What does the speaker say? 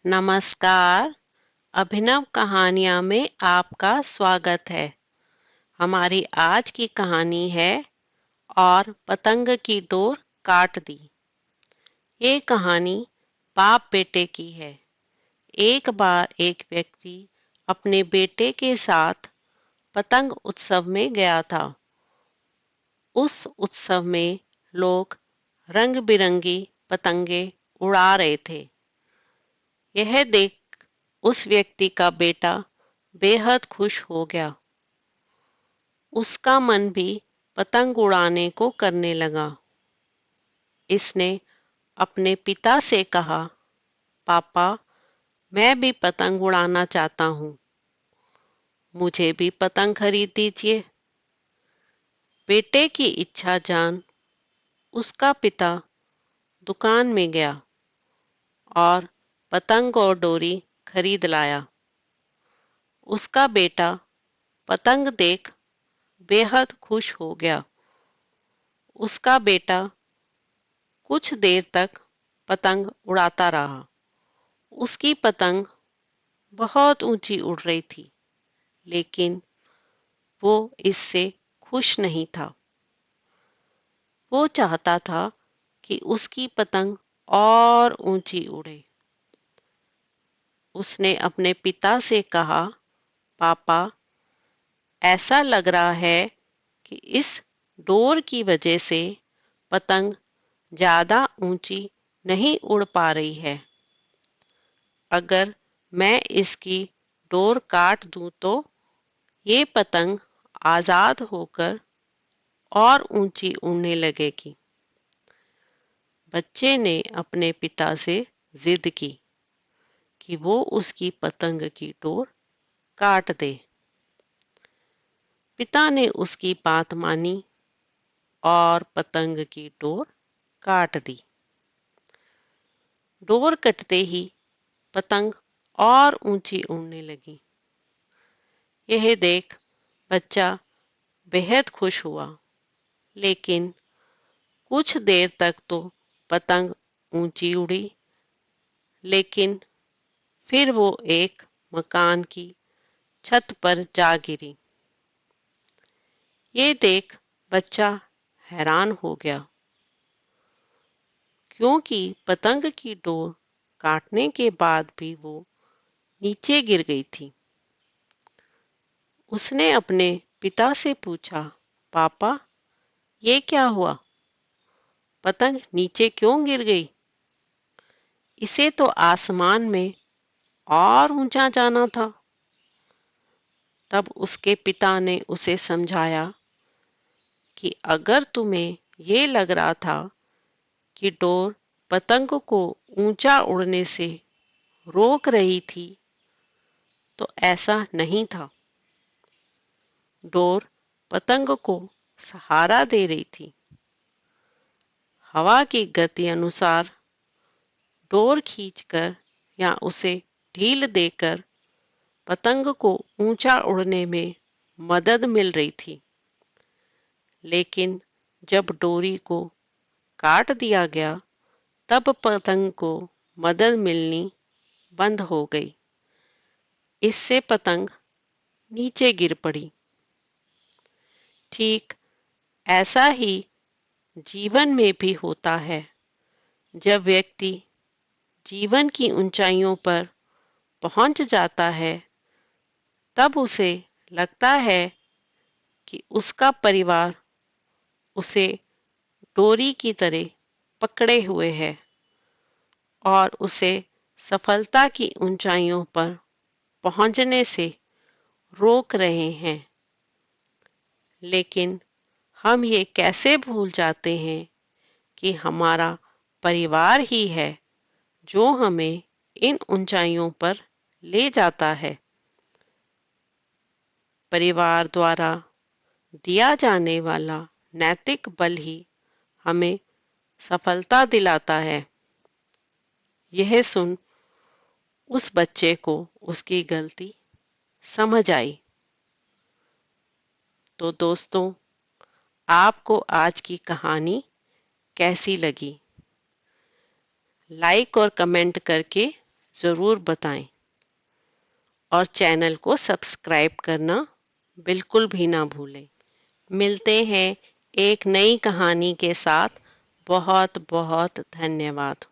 नमस्कार। अभिनव कहानियाँ में आपका स्वागत है। हमारी आज की कहानी है और पतंग की डोर काट दी। ये कहानी बाप बेटे की है। एक बार एक व्यक्ति अपने बेटे के साथ पतंग उत्सव में गया था। उस उत्सव में लोग रंग बिरंगी पतंगे उड़ा रहे थे। यह देख उस व्यक्ति का बेटा बेहद खुश हो गया। उसका मन भी पतंग उड़ाने को करने लगा। इसने अपने पिता से कहा, पापा, मैं भी पतंग उड़ाना चाहता हूँ। मुझे भी पतंग खरीद दीजिए। बेटे की इच्छा जान उसका पिता दुकान में गया और पतंग और डोरी खरीद लाया। उसका बेटा पतंग देख बेहद खुश हो गया। उसका बेटा कुछ देर तक पतंग उड़ाता रहा। उसकी पतंग बहुत ऊंची उड़ रही थी, लेकिन वो इससे खुश नहीं था। वो चाहता था कि उसकी पतंग और ऊंची उड़े। उसने अपने पिता से कहा, पापा, ऐसा लग रहा है कि इस डोर की वजह से पतंग ज्यादा ऊंची नहीं उड़ पा रही है। अगर मैं इसकी डोर काट दूं तो ये पतंग आजाद होकर और ऊंची उड़ने लगेगी। बच्चे ने अपने पिता से जिद की कि वो उसकी पतंग की डोर काट दे। पिता ने उसकी बात मानी और पतंग की डोर काट दी। डोर कटते ही पतंग और ऊंची उड़ने लगी। यह देख बच्चा बेहद खुश हुआ, लेकिन कुछ देर तक तो पतंग ऊंची उड़ी, लेकिन फिर वो एक मकान की छत पर जा गिरी। ये देख बच्चा हैरान हो गया, क्योंकि पतंग की डोर काटने के बाद भी वो नीचे गिर गई थी। उसने अपने पिता से पूछा, पापा, ये क्या हुआ? पतंग नीचे क्यों गिर गई? इसे तो आसमान में और ऊंचा जाना था। तब उसके पिता ने उसे समझाया कि अगर तुम्हें ये लग रहा था कि डोर पतंग को ऊंचा उड़ने से रोक रही थी, तो ऐसा नहीं था। डोर पतंग को सहारा दे रही थी। हवा की गति अनुसार डोर खींचकर या उसे ढील देकर पतंग को ऊंचा उड़ने में मदद मिल रही थी। लेकिन जब डोरी को काट दिया गया, तब पतंग को मदद मिलनी बंद हो गई। इससे पतंग नीचे गिर पड़ी। ठीक ऐसा ही जीवन में भी होता है। जब व्यक्ति जीवन की ऊंचाइयों पर पहुंच जाता है, तब उसे लगता है कि उसका परिवार उसे डोरी की तरह पकड़े हुए है और उसे सफलता की ऊंचाइयों पर पहुंचने से रोक रहे हैं। लेकिन हम ये कैसे भूल जाते हैं कि हमारा परिवार ही है जो हमें इन ऊंचाइयों पर ले जाता है। परिवार द्वारा दिया जाने वाला नैतिक बल ही हमें सफलता दिलाता है। यह सुन उस बच्चे को उसकी गलती समझ आई। तो दोस्तों, आपको आज की कहानी कैसी लगी? लाइक और कमेंट करके ज़रूर बताएं और चैनल को सब्सक्राइब करना बिल्कुल भी ना भूलें। मिलते हैं एक नई कहानी के साथ। बहुत बहुत धन्यवाद।